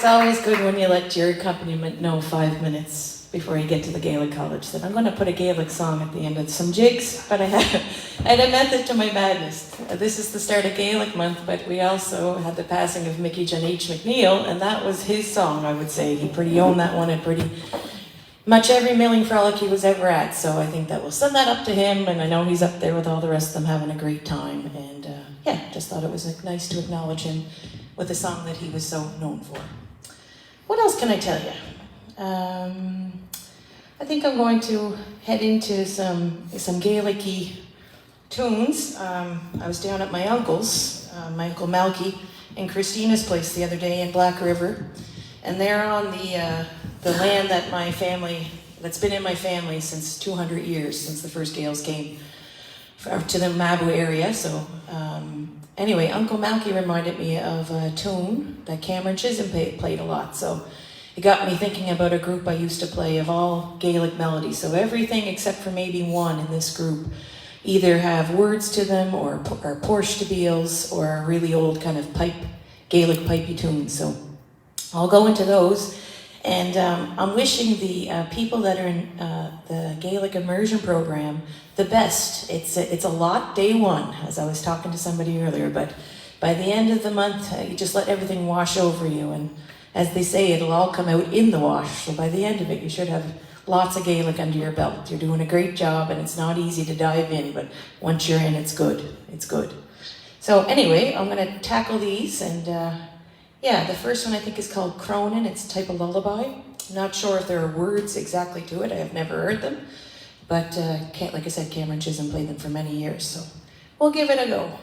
it's always good when you let your accompaniment know 5 minutes before you get to the Gaelic college that I'm going to put a Gaelic song at the end of some jigs, but I had a method to my madness. This is the start of Gaelic month, but we also had the passing of Mickey John H. McNeil, and that was his song, I would say. He pretty owned that one at pretty much every milling frolic he was ever at, so I think that we'll send that up to him, and I know he's up there with all the rest of them having a great time, and yeah, just thought it was nice to acknowledge him with a song that he was so known for. What else can I tell you? I think I'm going to head into some Gaelic-y tunes. I was down at my uncle's, my Uncle Malky, and Christina's place the other day in Black River, and they're on the land that that's been in my family since 200 years, since the first Gaels came to the Mabu area. So anyway, Uncle Malky reminded me of a tune that Cameron Chisholm played a lot. So it got me thinking about a group I used to play of all Gaelic melodies. So everything except for maybe one in this group either have words to them or Porsche to Beals or a really old kind of Gaelic pipey tune. So I'll go into those. And I'm wishing the people that are in the Gaelic immersion program the best. It's a lot day one, as I was talking to somebody earlier, but by the end of the month, you just let everything wash over you. And as they say, it'll all come out in the wash. So by the end of it, you should have lots of Gaelic under your belt. You're doing a great job, and it's not easy to dive in, but once you're in, it's good. It's good. So anyway, I'm going to tackle these, and yeah, the first one I think is called Cronin. It's a type of lullaby. I'm not sure if there are words exactly to it. I have never heard them, but like I said, Cameron Chisholm played them for many years, so we'll give it a go.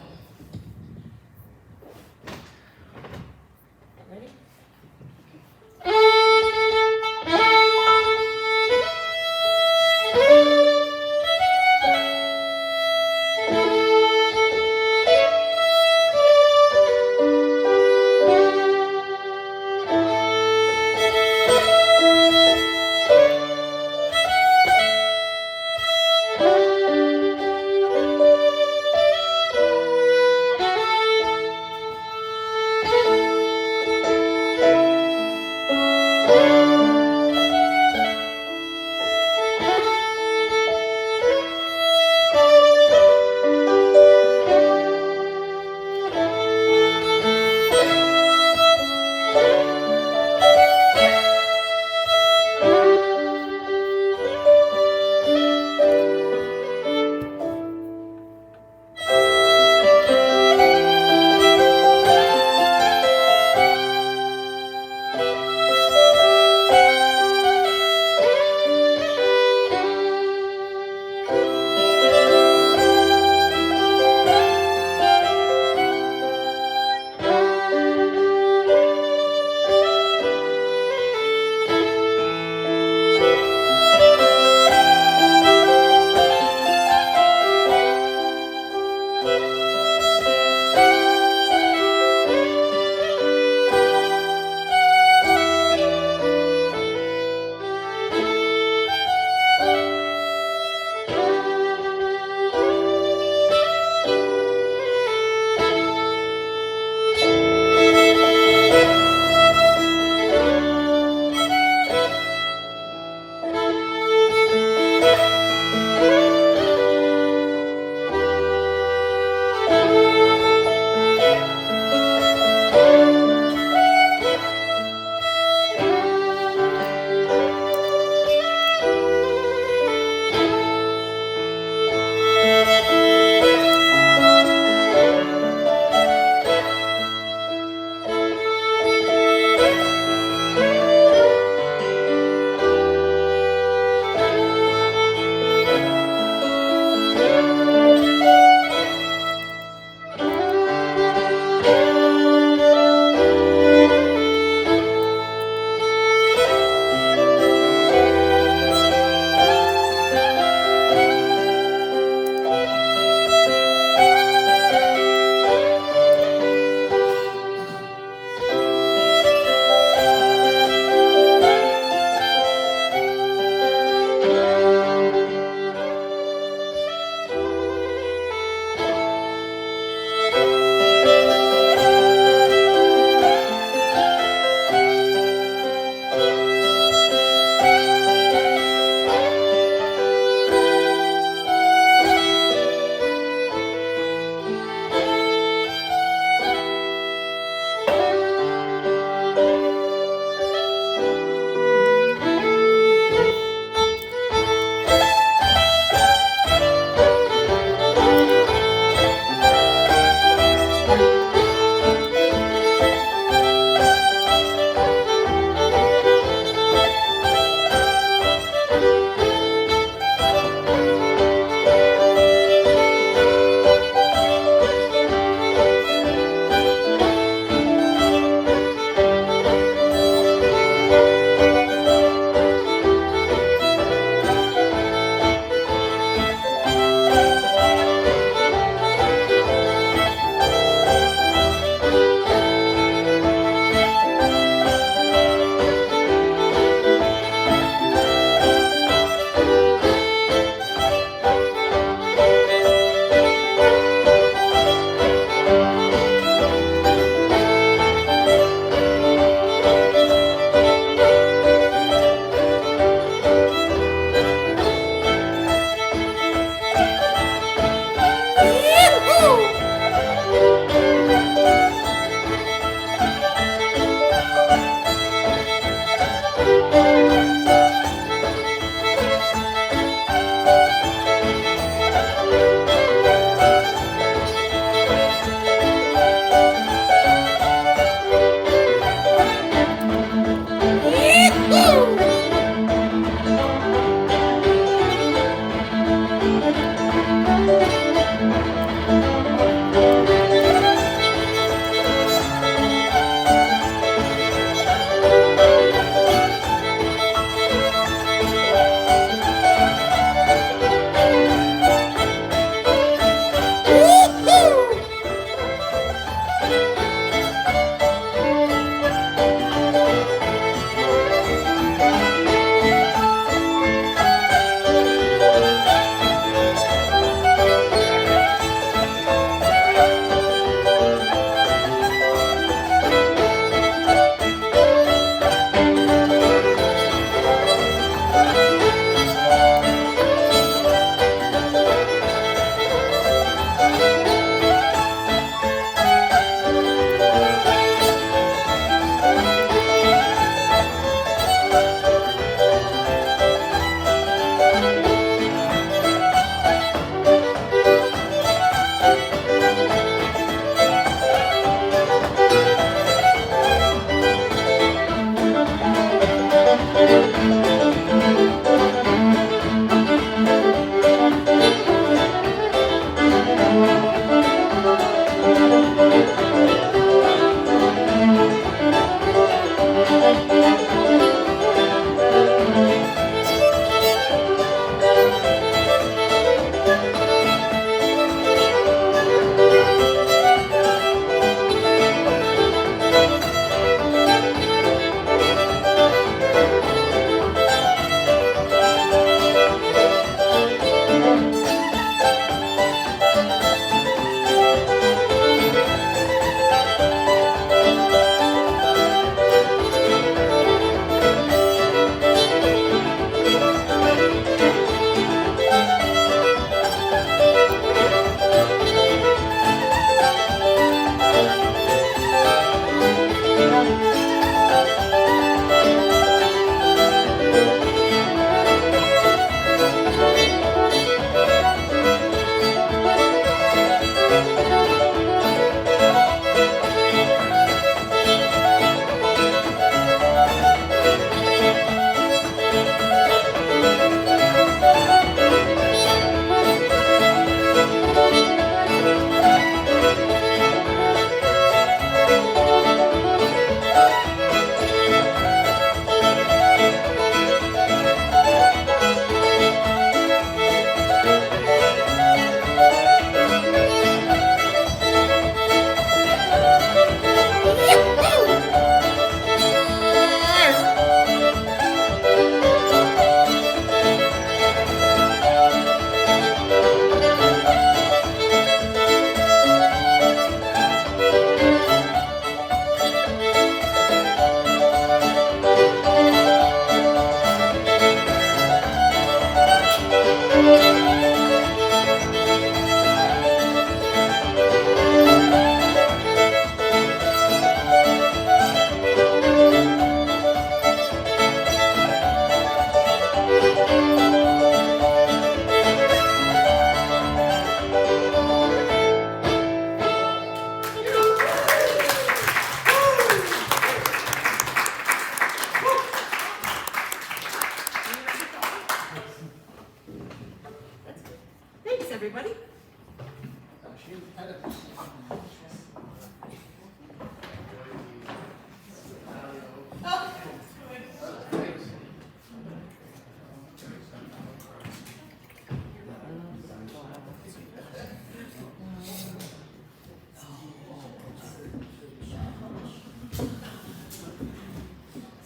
Everybody.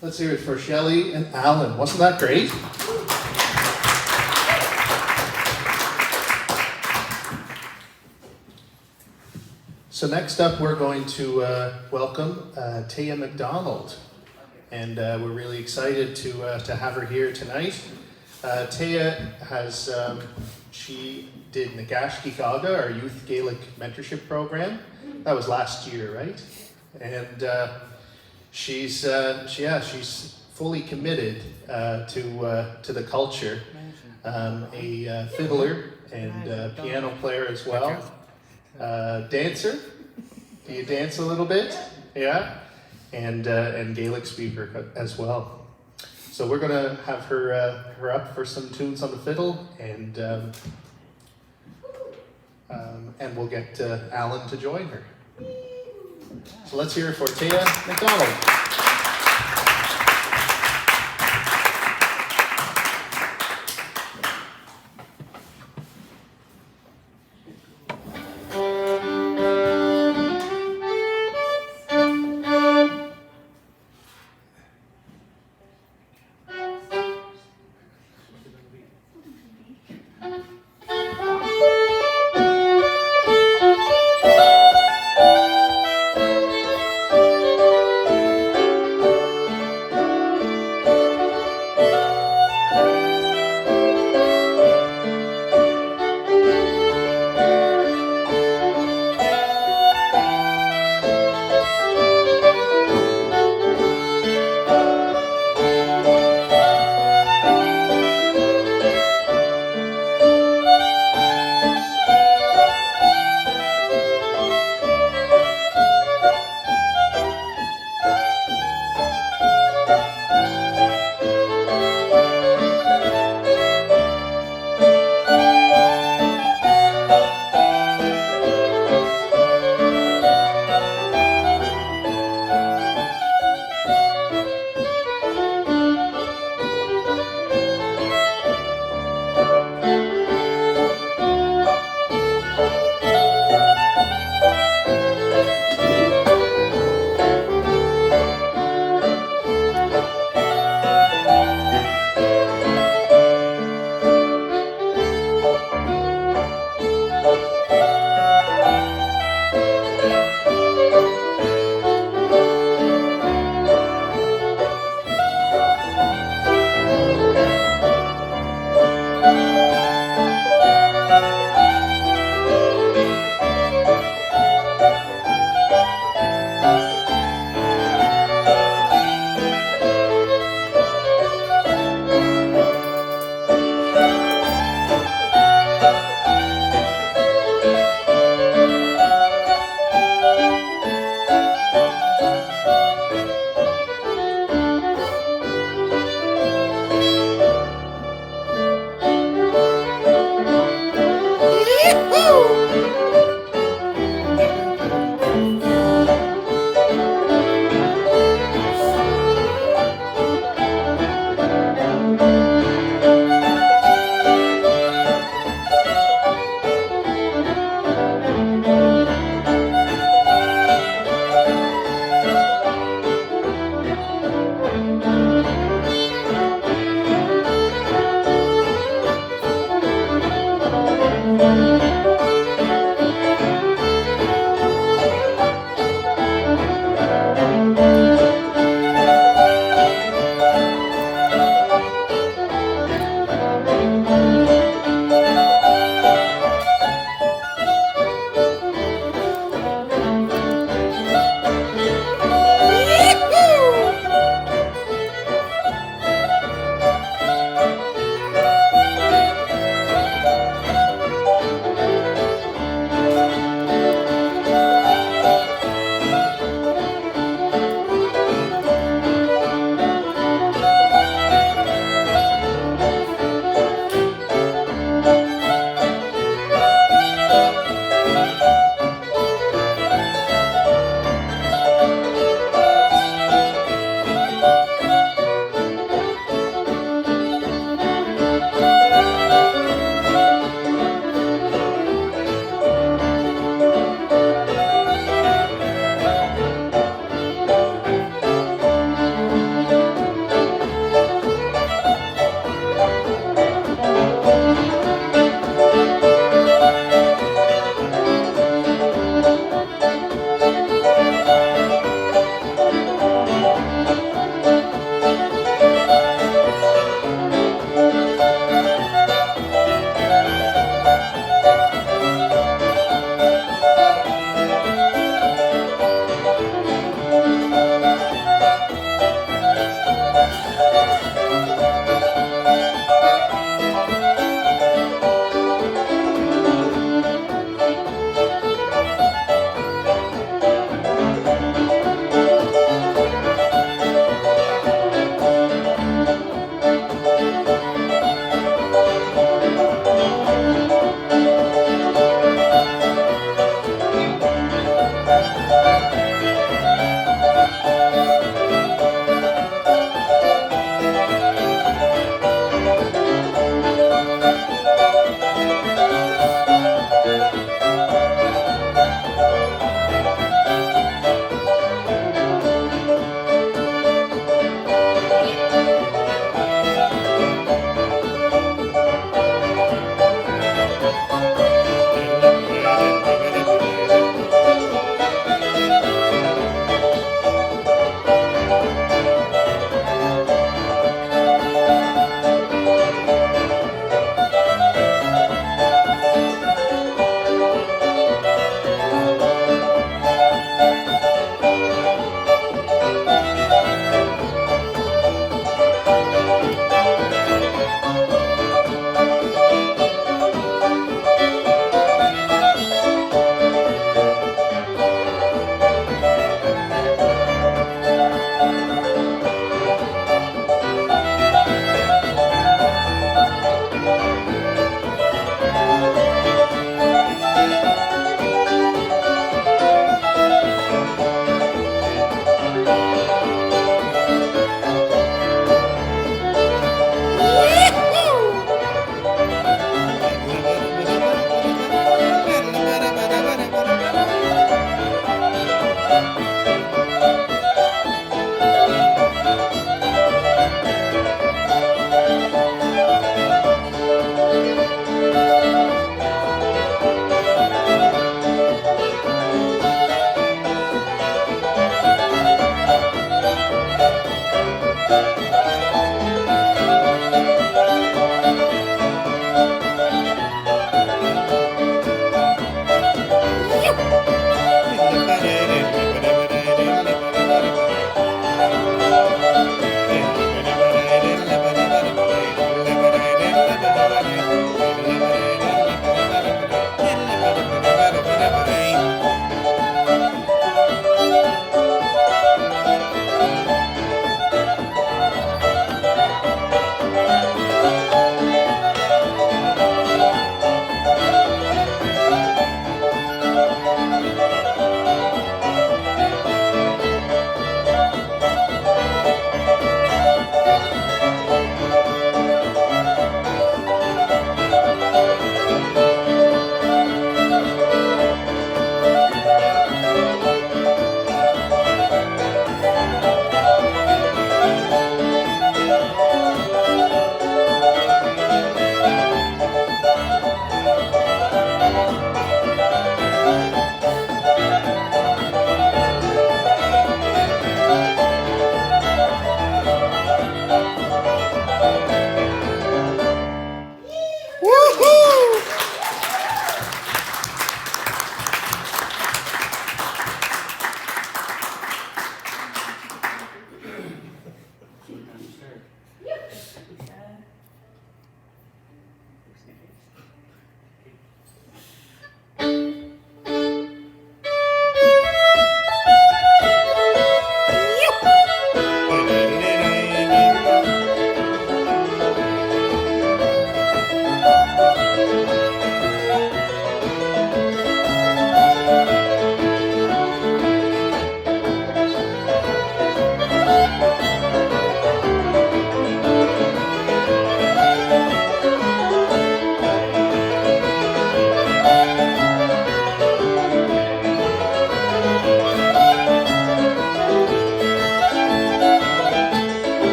Let's hear it for Shelly and Allan. Wasn't that great? So next up, we're going to welcome Taya MacDonald, and we're really excited to have her here tonight. Taya has she did Nagashki Gaga, our youth Gaelic mentorship program. That was last year, right? And she's fully committed to the culture. A fiddler and piano player as well. Dancer. Do you dance a little bit? Yeah. And Gaelic speaker as well. So we're gonna have her up for some tunes on the fiddle, and we'll get Allan to join her. So let's hear it for Taya MacDonald.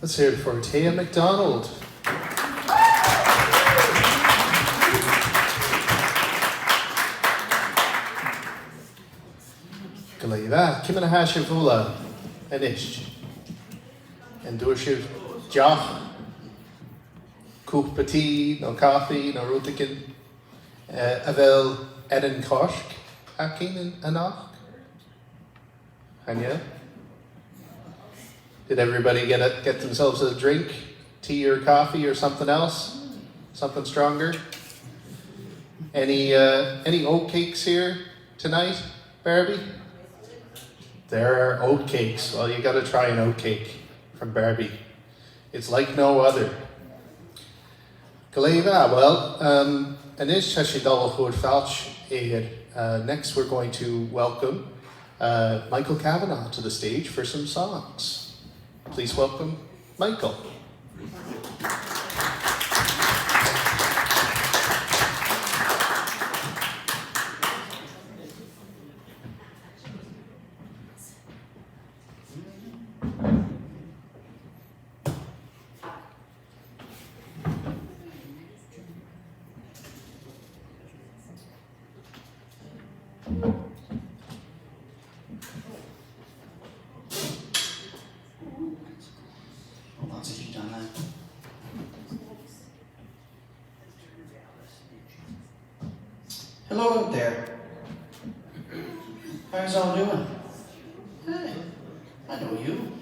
Let's hear it for Taya MacDonald. Ceilidh, cym yn a hasio fwla yn isht. And Dewar joch, cwp tea, no coffee, no rwtigen, a fel erin corsg ac un yn och. Hanya? Did everybody get themselves a drink, tea or coffee or something else? Something stronger? Any oat cakes here tonight, Barbie? There are oat cakes. Well, you gotta try an oat cake from Barbie. It's like no other. Ceilidh, well, Anish Hashidal Hur Falch Aid. Next we're going to welcome Michael Kavanaugh to the stage for some songs. Please welcome Michael. Lots of heat on that. Hello out there. How's all doing? Hey, I know you.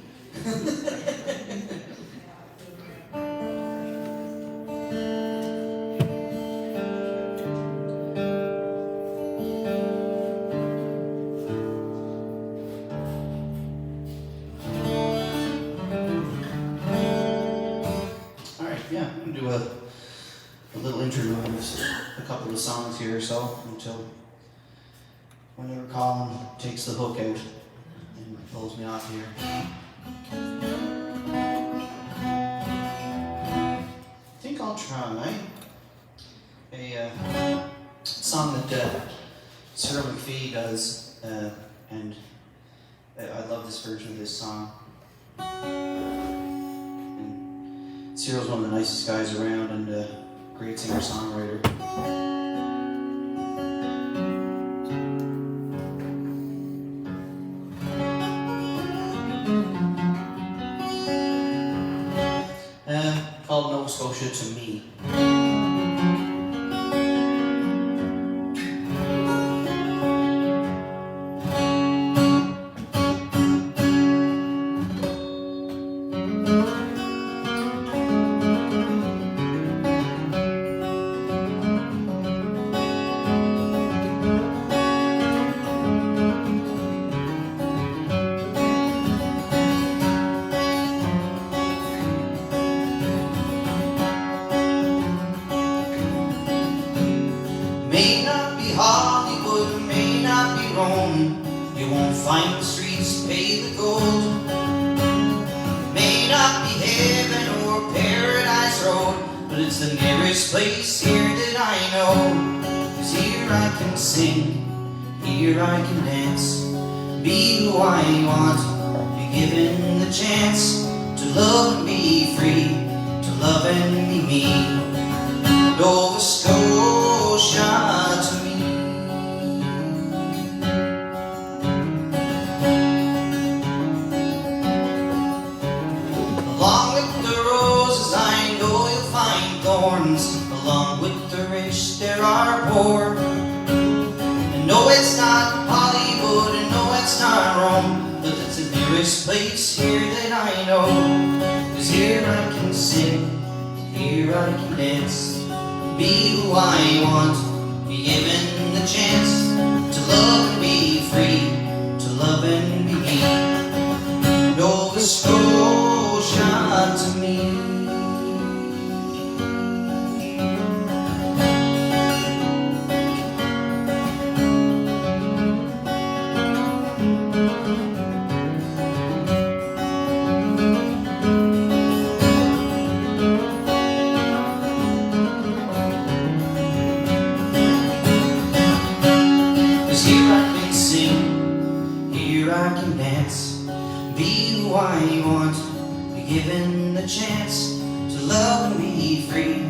Yeah, I'm gonna do a little interlude of a couple of songs here or so until whenever Colin takes the hook out and pulls me off here. I think I'll try a song that Sarah McPhee does, and I love this version of this song. Cyril's one of the nicest guys around and a great singer-songwriter. Called Nova Scotia to Me. May not be Hollywood, may not be Rome. You won't find the streets paved with gold. May not be heaven or Paradise Road, but it's the nearest place here that I know. 'Cause here I can sing, here I can dance, be who I want, be given the chance to love and be free, to love and be me. Nova Scotia to me. Along with the roses I know you'll find thorns. Along with the rich there are poor. And no, it's not Hollywood, and no, it's not Rome, but it's the nearest place here that I know. 'Cause here I can sing, here I can dance, be who I want, be given the chance to love and be free, to love and be me. Nova Scotia to me. Here I can dance, be who I want, be given the chance to love and be free,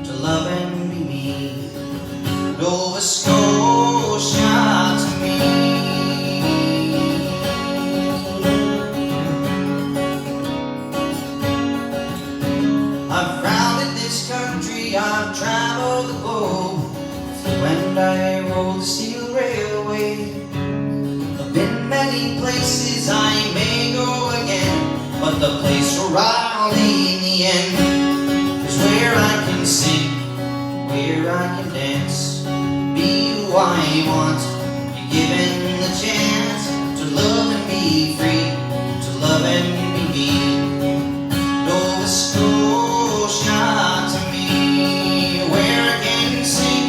to love and be me. Nova Scotia to me. I've rounded this country, I've traveled the globe. When I rode the steel railway, I've been many places, I may go again, but the place where I'll be in the end is where I can sing, where I can dance, be who I want, be given the chance to love and be free, to love and be me. Nova Scotia to me, where I can sing,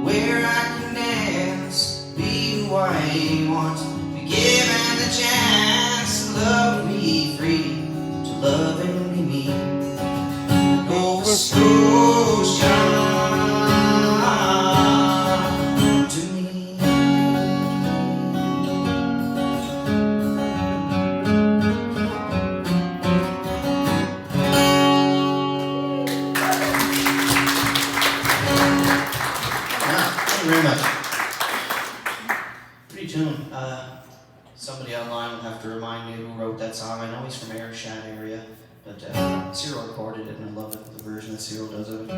where I can dance, be who I want, be given the chance to love and be free, to love and be me. Nova Scotia to me. Thank you very much. Pretty tune. Somebody online will have to remind me who wrote that song. I know he's from Ayrshire area, but Cyril recorded it, and I love it, the version that Cyril does of it.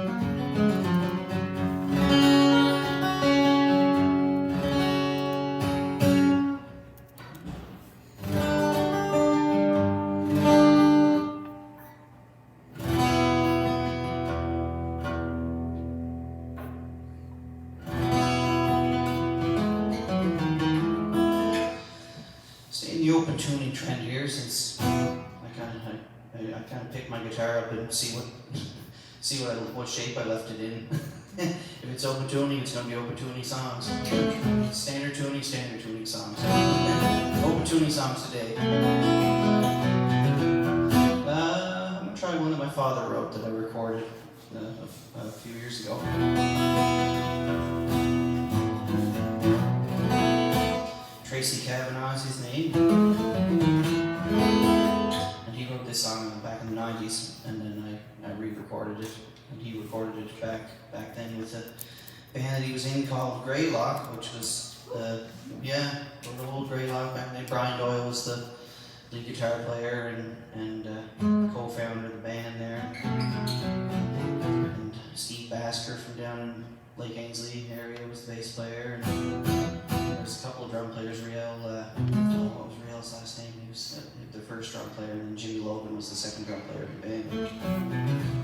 Staying the open tuning trend here since I kind of pick my guitar up and see what shape I left it in. If it's open tuning, it's gonna be open tuning songs. Standard tuning songs. Open tuning songs today. I'm gonna try one that my father wrote that I recorded a few years ago. Kavanaugh is his name, and he wrote this song back in the 90s, and then I re-recorded it, and he recorded it back then with a band that he was in called Gaelic, which was the old Gaelic back then. Brian Doyle was the lead guitar player and co-founder of the band there, and Steve Basker from down in Lake Ainsley area was the bass player, and there's a couple of drum players. What was Riel's last name? He was the first drum player, and then Jimmy Logan was the second drum player of the band.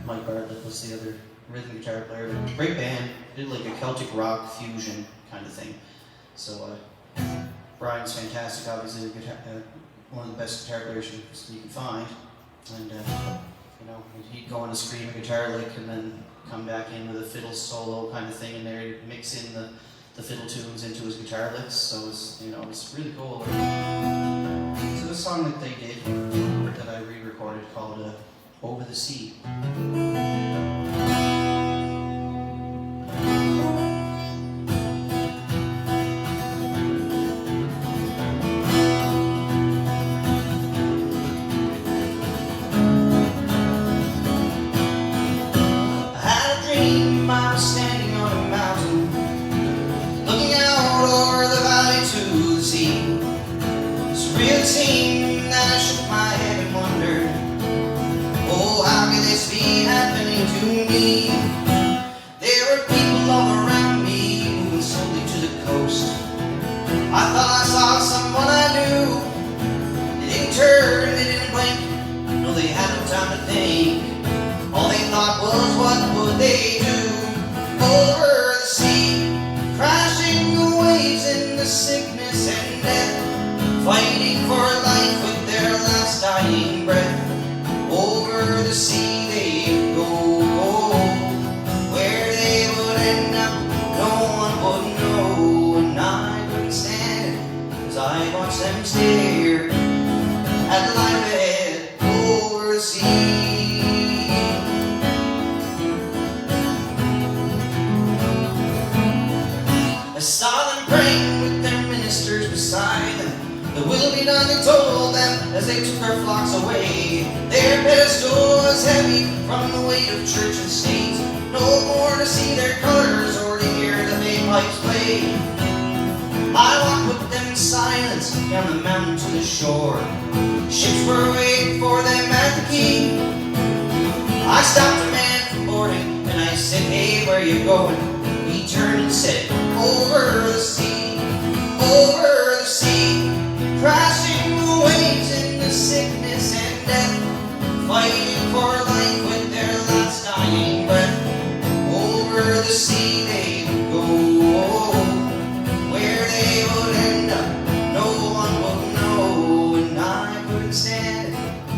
Mike Bartlett was the other rhythm guitar player. Great band. Did like a Celtic rock fusion kind of thing. So Brian's fantastic. Obviously, one of the best guitar players you can find. And he'd go on to scream a guitar lick and then come back in with a fiddle solo kind of thing, and there he'd mix in the fiddle tunes into his guitar licks, so it was really cool. So the song that they did, that I re-recorded, called Over the Sea. I had a dream I was standing on a mountain, looking out over the valley to the sea. Surreal scene that I shook my head and wondered, oh, how could this be happening to me? There were people all around me, moving slowly to the coast. I thought I saw someone I knew. They didn't turn, they didn't blink, no, they had no time to think. All they thought was, what would they do? Over the sea, crashing the waves in the sickness and death, fighting for life with their last dying breath. Over the sea they'd go, where they would end up, no one would know. And I couldn't stand it, as I watched them stare at life ahead over the sea. I saw them praying with their ministers beside them, the the will be done, they told them, as they took their flocks away. Their pedestal was heavy from the weight of church and state. No more to see their colors or to hear the bagpipes play. I walked with them in silence down the mountain to the shore. Ships were waiting for them at the quay. I stopped a man from boarding and I said, "Hey, where you going?" He turned and said, "Over the sea, over the sea, crashing the waves in the sickness and death, fighting for life with their last dying breath. Over the sea they would go, where they would end up, no one would know." And I couldn't stand it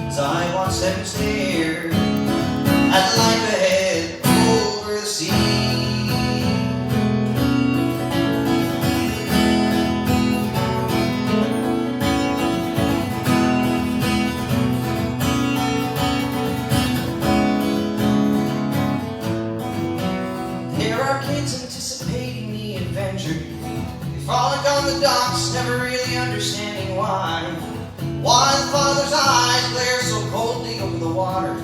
as I watched them stare at life ahead over the sea. There are kids anticipating the adventure. They frolic on the docks, never really understanding why. Why the father's eyes glare so coldly over the water.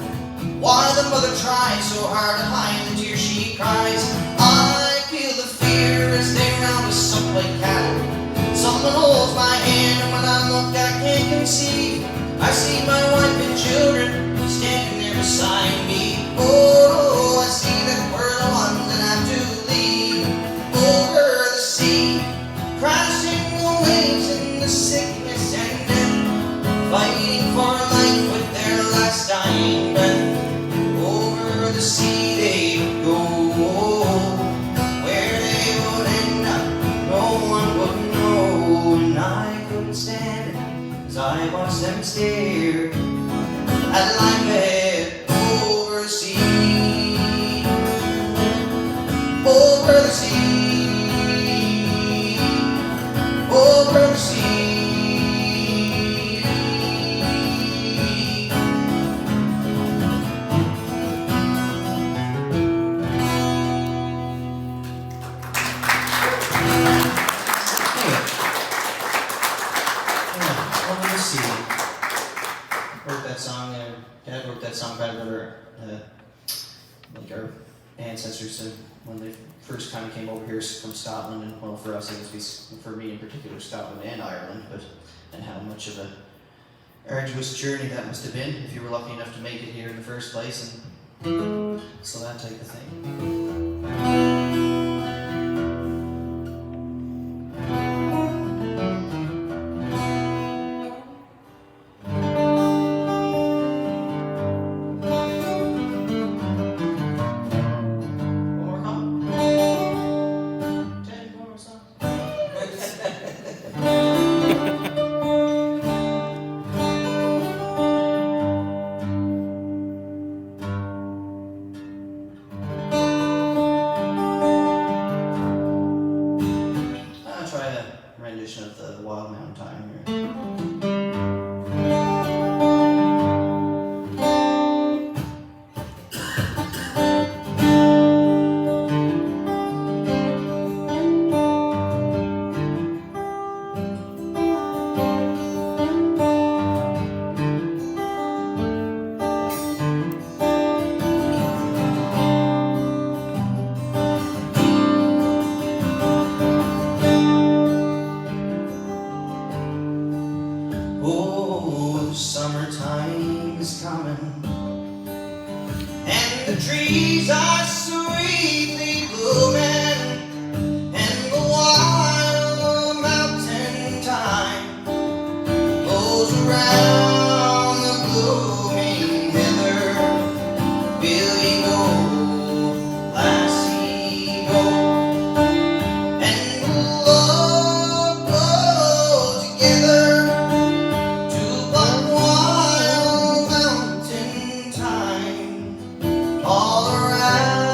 Why the mother tries so hard to hide the tears she cries. I feel the fear as they round us up like cattle. Someone holds my hand and when I look I can't conceive. I see my wife and children standing there beside me. Oh, I see that we're the ones that have to leave. Over the sea, crashing the waves in the sickness and death, fighting for life with their last dying breath. Over the sea they would go, where they would end up, no one would know. And I couldn't stand it as I watched them stare at life ahead over the sea, over the sea, over the sea. Dad wrote that song about like our ancestors when they first kind of came over here from Scotland, and well, for us it was, for me in particular, Scotland and Ireland, and how much of a arduous journey that must have been if you were lucky enough to make it here in the first place, and so that type of thing. Rendition of the Wild Mountain Time here. Summertime is coming, and the trees are sweetly blooming, and the wild mountain time goes around the blooming heather. Will you go, lassie, go, and we'll all go together. All around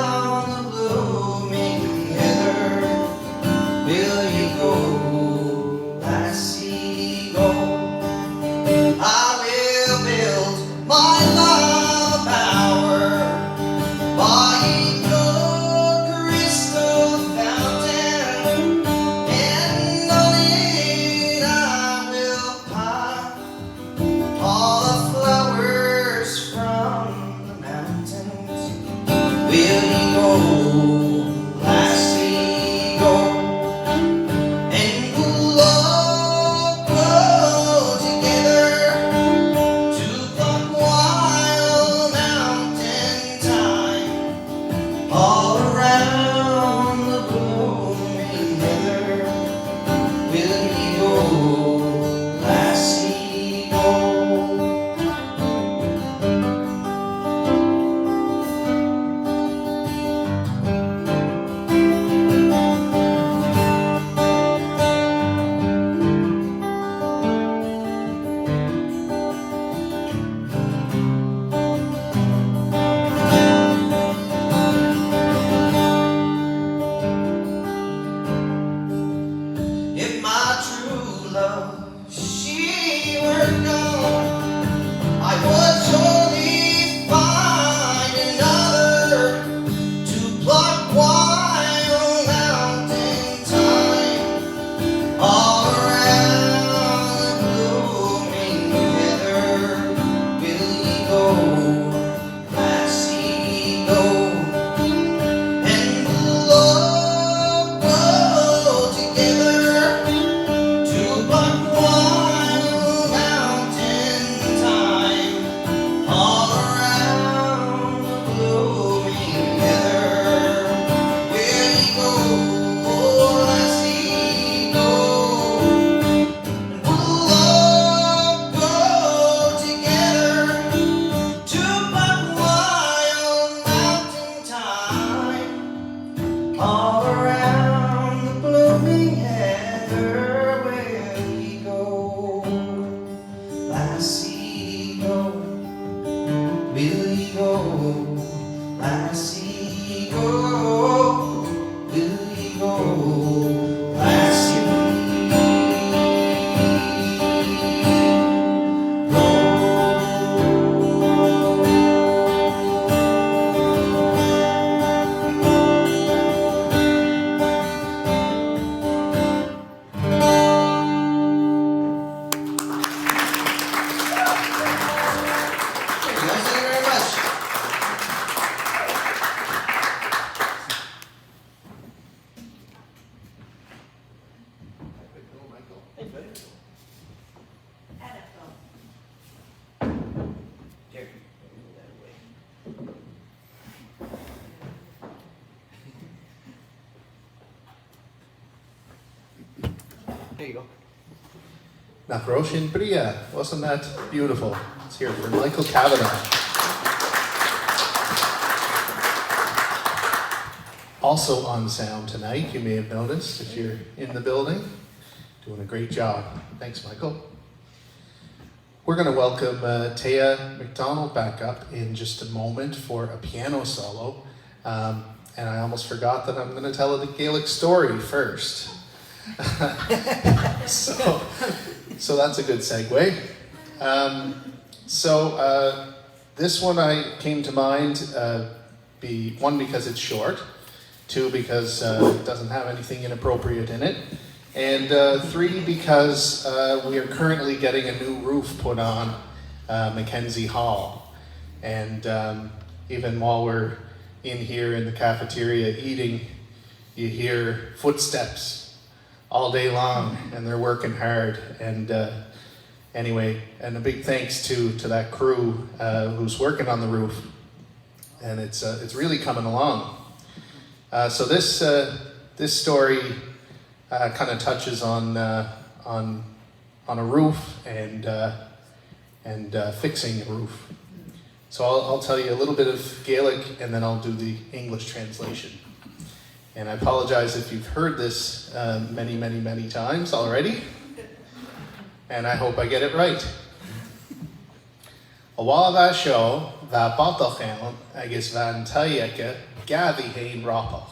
If my true love, she were gone, I would surely find another to pluck wild mountain thyme all around the blooming heather. Will ye go, lassie, go, and love go together to pluck wild mountain thyme all around the blooming heather? Will ye go, lassie, go, and will love go together to pluck wild mountain thyme all around the blooming heather? Will ye go, lassie, go? Will ye go, lassie, go? Will ye go, lassie, go? Thank you very much. Here, move that away. There you go. Nach Roshin Bria, wasn't that beautiful? Let's hear it for Michael Kavanaugh. Also on sound tonight, you may have noticed if you're in the building. Doing a great job. Thanks, Michael. We're going to welcome Taya MacDonald back up in just a moment for a piano solo. And I almost forgot that I'm going to tell a Gaelic story first. So that's a good segue. This one came to mind, one, because it's short, two, because it doesn't have anything inappropriate in it, and three, because we are currently getting a new roof put on Mackenzie Hall. And even while we're in here in the cafeteria eating, you hear footsteps all day long, and they're working hard. And anyway, and a big thanks to that crew who's working on the roof, and it's really coming along. So this story kind of touches on a roof and fixing a roof. So I'll tell you a little bit of Gaelic, and then I'll do the English translation. And I apologize if you've heard this many, many, many times already, and I hope I get it right. A while that show, that batachan, agus van Taya gavi hein rapach.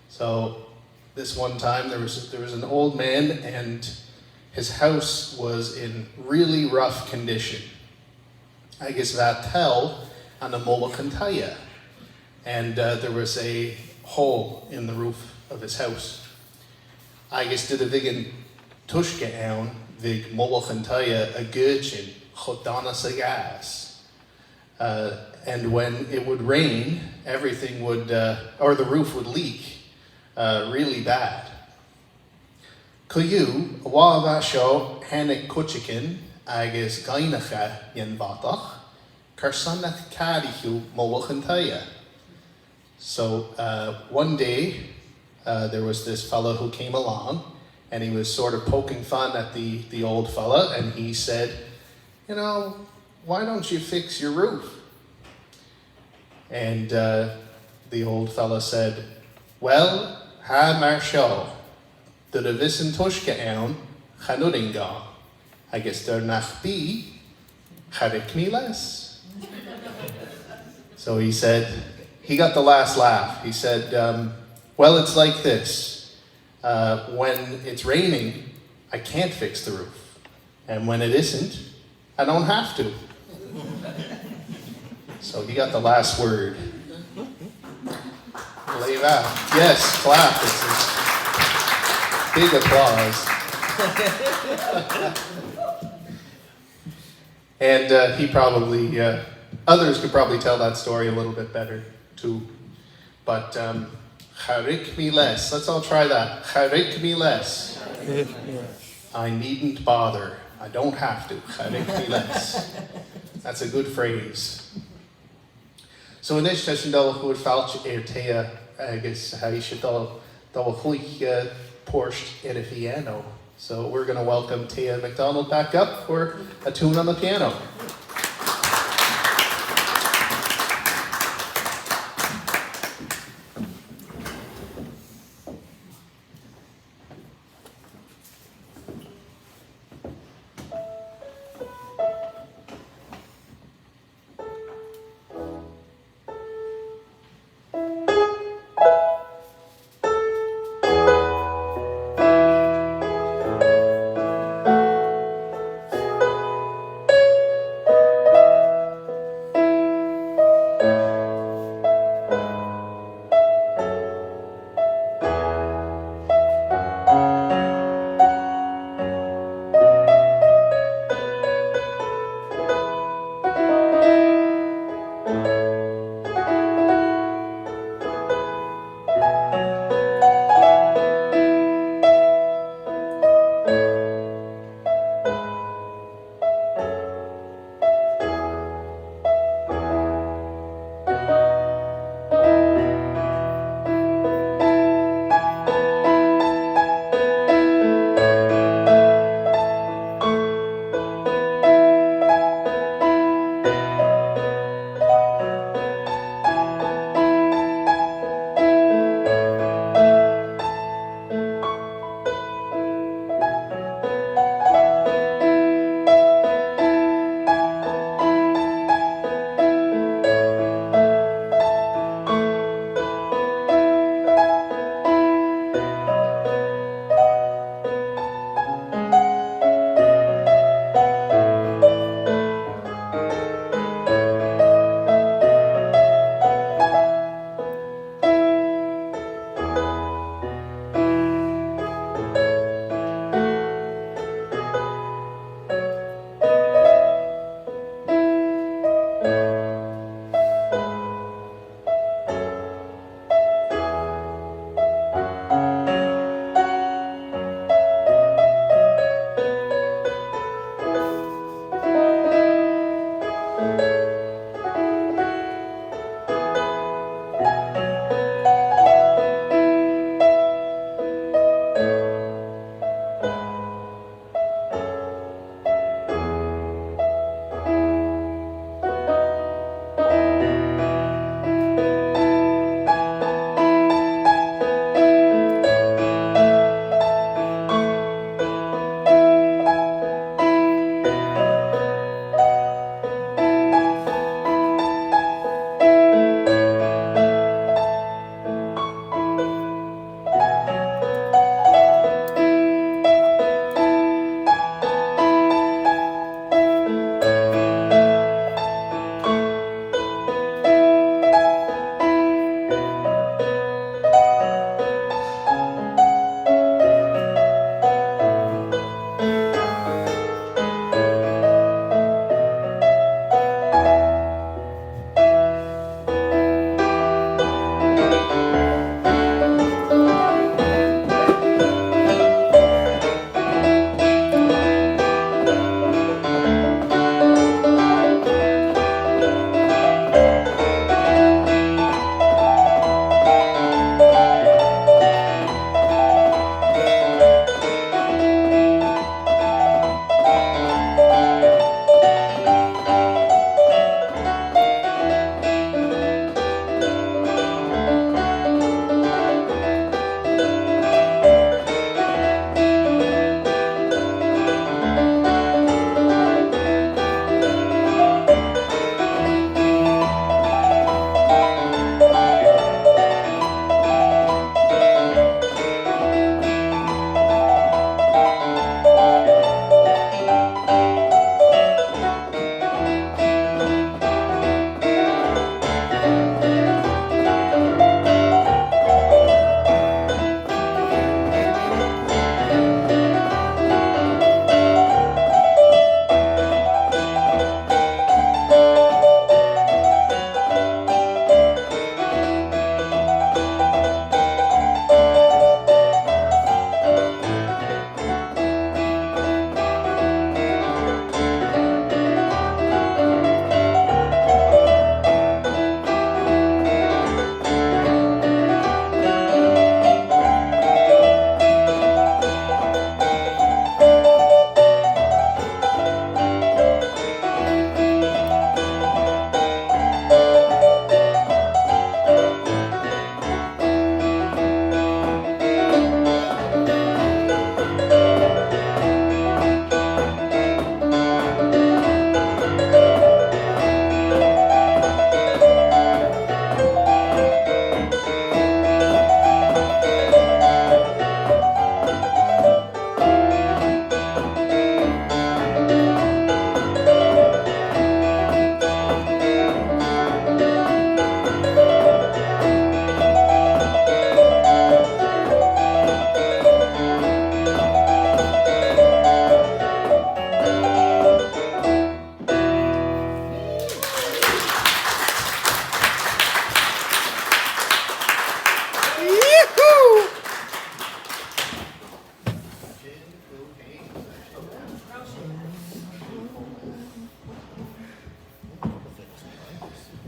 So this one time there was an old man, and his house was in really rough condition. Agus that tell on the molachan Taya, and there was a hole in the roof of his house. Agus did a vigin tushke aun vig molachan Taya a gurchin chodana sagas. And when it would rain, everything would, or the roof would leak really bad. Kuyu, wavasho hanik kuchikin, agus gainacha yen vatach, karsanach kadihu molachantaya. So one day, there was this fellow who came along, and he was sort of poking fun at the old fella, and he said, you know, why don't you fix your roof? And the old fella said, well, ha mar seo, de de vissen tushke aun, chanudinga. I guess der nach bi, chadik me less. So he said, he got the last laugh. He said, well, it's like this. When it's raining, I can't fix the roof. And when it isn't, I don't have to. So he got the last word. Lay back. Yes, clap. It's a big applause. And he probably, others could probably tell that story a little bit better too. But, charik me less. Let's all try that. Charik me less. I needn't bother. I don't have to. Charik me less. That's a good phrase. So in this session, I'll go falch Taya, I guess how you should tell Porsche at a piano. So we're going to welcome Taya MacDonald back up for a tune on the piano.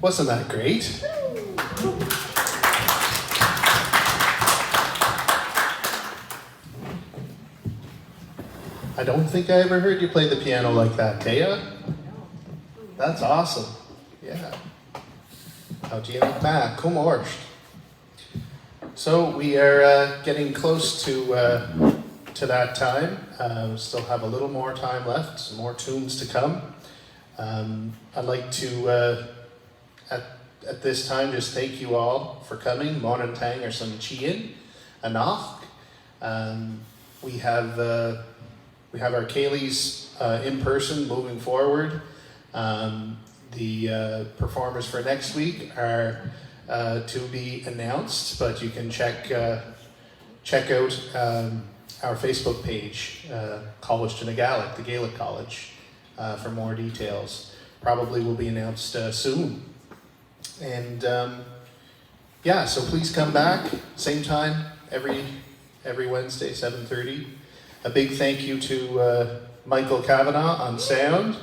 Wasn't that great? I don't think I ever heard you play the piano like that, Taya. That's awesome. Yeah. How do you like that? Kom orst. So we are getting close to that time. Still have a little more time left, some more tunes to come. I'd like to, at this time, just thank you all for coming. Morning tang or some chiin, anach. We have our Ceilidhs in person moving forward. The performers for next week are to be announced, but you can check out our Facebook page, College to the Gaelic, the Gaelic College, for more details. Probably will be announced soon. And yeah, so please come back, same time, every Wednesday, 7:30. A big thank you to Michael Kavanaugh on sound,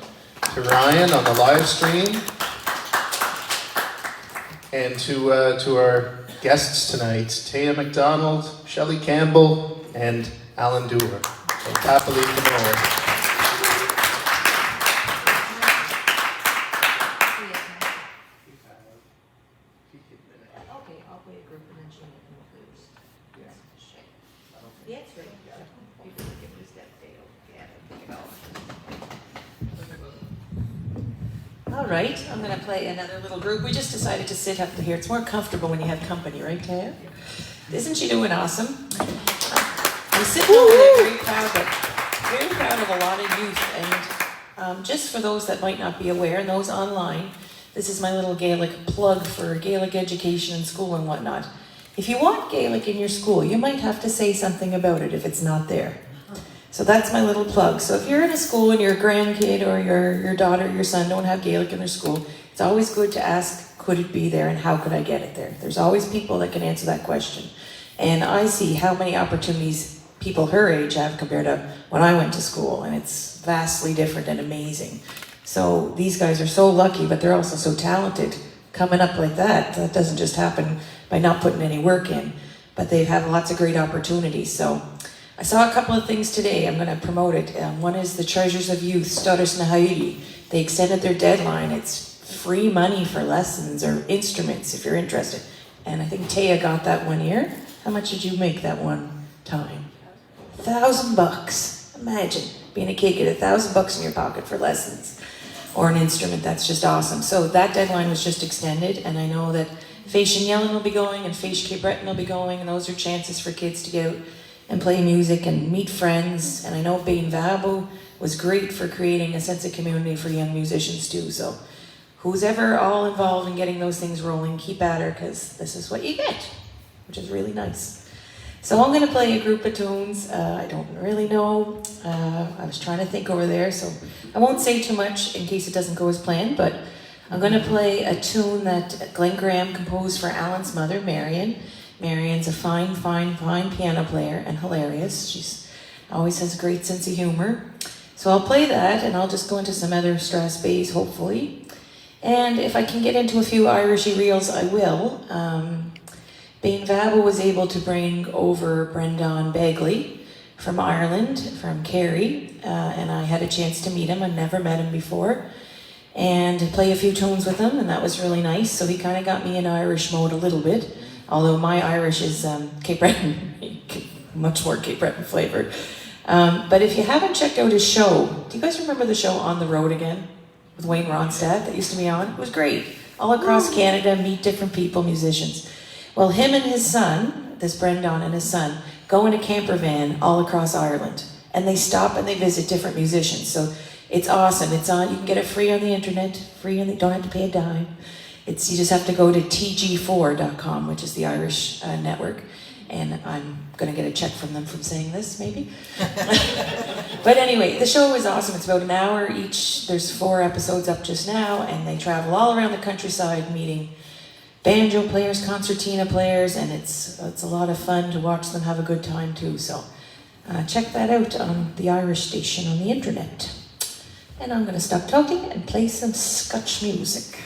to Ryan on the live stream, and to our guests tonight, Taya MacDonald, Shelly Campbell, and Allan Dewar. So happily Kavanaugh. All right, I'm going to play another little group. We just decided to sit up here. It's more comfortable when you have company, right, Taya? Isn't she doing awesome? I'm sitting over there very proud of a lot of youth. And just for those that might not be aware, and those online, this is my little Gaelic plug for Gaelic education in school and whatnot. If you want Gaelic in your school, you might have to say something about it if it's not there. So that's my little plug. So if you're in a school and your grandkid or your daughter or your son don't have Gaelic in their school, it's always good to ask, could it be there and how could I get it there? There's always people that can answer that question. And I see how many opportunities people her age have compared to when I went to school, and it's vastly different and amazing. So these guys are so lucky, but they're also so talented. Coming up like that, that doesn't just happen by not putting any work in, but they've had lots of great opportunities. So I saw a couple of things today. I'm going to promote it. One is the Treasures of Youth, Stutters na Haiti. They extended their deadline. It's free money for lessons or instruments if you're interested. And I think Taya got that 1 year. How much did you make that one time? $1,000. Imagine being a kid, get $1,000 in your pocket for lessons or an instrument. That's just awesome. So that deadline was just extended, and I know that Feish and Yellen will be going and Feish Cape Breton will be going, and those are chances for kids to get out and play music and meet friends. And I know Bein Vabo was great for creating a sense of community for young musicians too. So who's ever all involved in getting those things rolling, keep at her, because this is what you get, which is really nice. So I'm going to play a group of tunes. I don't really know. I was trying to think over there, so I won't say too much in case it doesn't go as planned, but I'm going to play a tune that Glenn Graham composed for Allan's mother, Marion. Marion's a fine piano player and hilarious. She's always has a great sense of humor. So I'll play that, and I'll just go into some other Strass bass, hopefully. And if I can get into a few Irishy reels, I will. Bein Vabo was able to bring over Brendan Begley from Ireland, from Kerry, and I had a chance to meet him. I'd never met him before, and play a few tunes with him, and that was really nice. So he kind of got me in Irish mode a little bit. Although my Irish is Cape Breton, much more Cape Breton flavored. But if you haven't checked out his show, do you guys remember the show On the Road Again with Wayne Ronstadt that used to be on? It was great. All across Canada, meet different people, musicians. Well, him and his son, this Brendan and his son, go in a camper van all across Ireland. And they stop and they visit different musicians. So it's awesome. It's on. You can get it free on the internet. Don't have to pay a dime. You just have to go to tg4.com, which is the Irish network, and I'm going to get a check from them from saying this, maybe. But anyway, the show is awesome. It's about an hour each. There's 4 episodes up just now, and they travel all around the countryside meeting banjo players, concertina players, and it's a lot of fun to watch them have a good time too. So check that out on the Irish station on the internet. And I'm going to stop talking and play some Scotch music.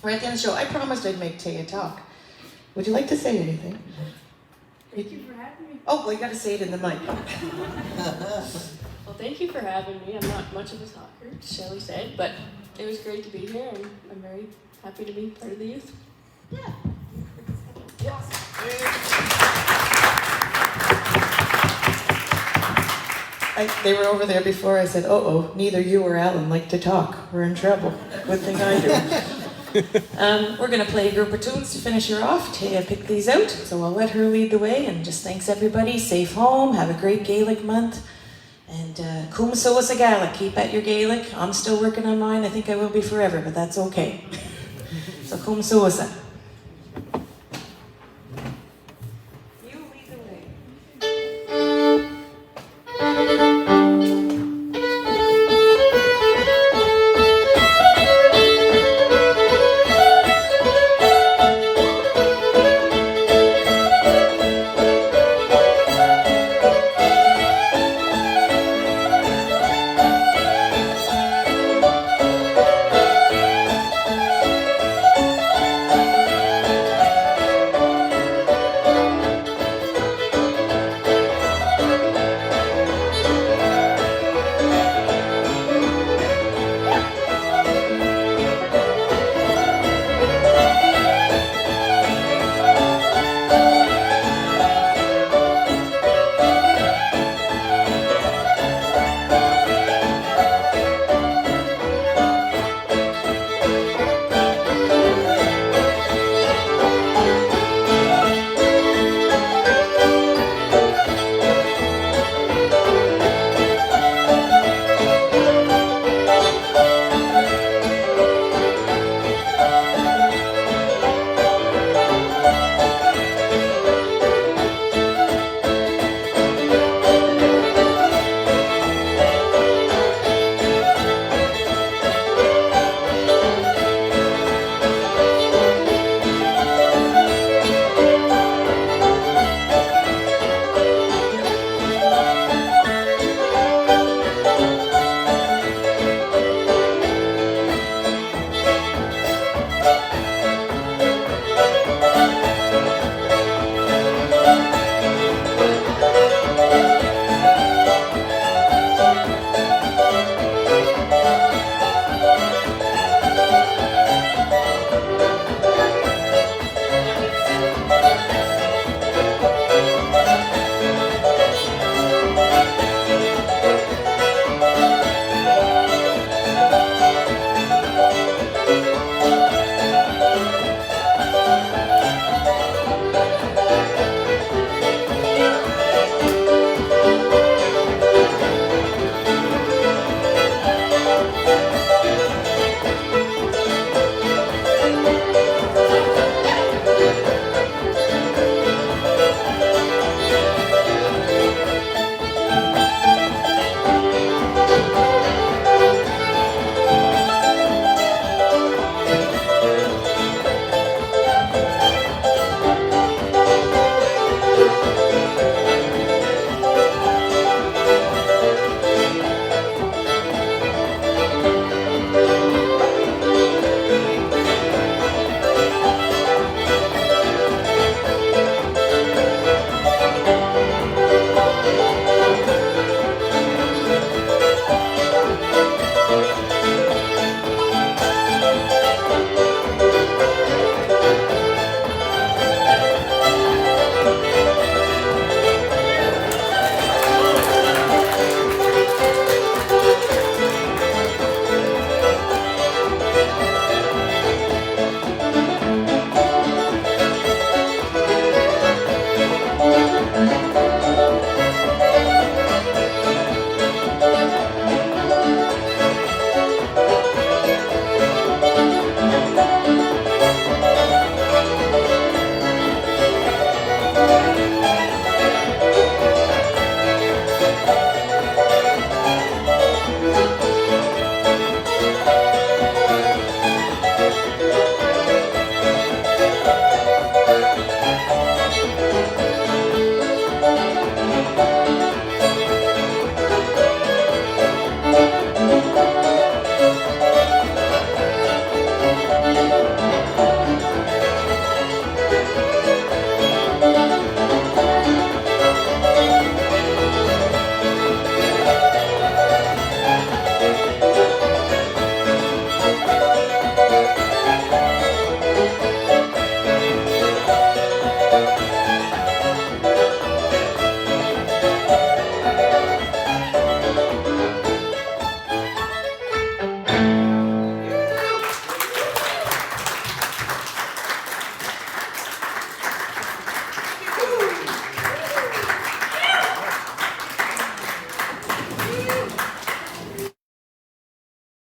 We're at the end of the show. I promised I'd make Taya talk. Would you like to say anything? Thank you for having me. Oh, well, you got to say it in the mic. Well, thank you for having me. I'm not much of a talker, Shelly said, but it was great to be here, and I'm very happy to be part of the youth. Yeah. They were over there before. I said, neither you or Allan like to talk. We're in trouble. Good thing I do. We're going to play a group of tunes to finish her off. Taya picked these out, so I'll let her lead the way. And just thanks everybody. Safe home. Have a great Gaelic month. And cum soas a Gaelic. Keep at your Gaelic. I'm still working on mine. I think I will be forever, but that's okay. So cum soas. You lead the way.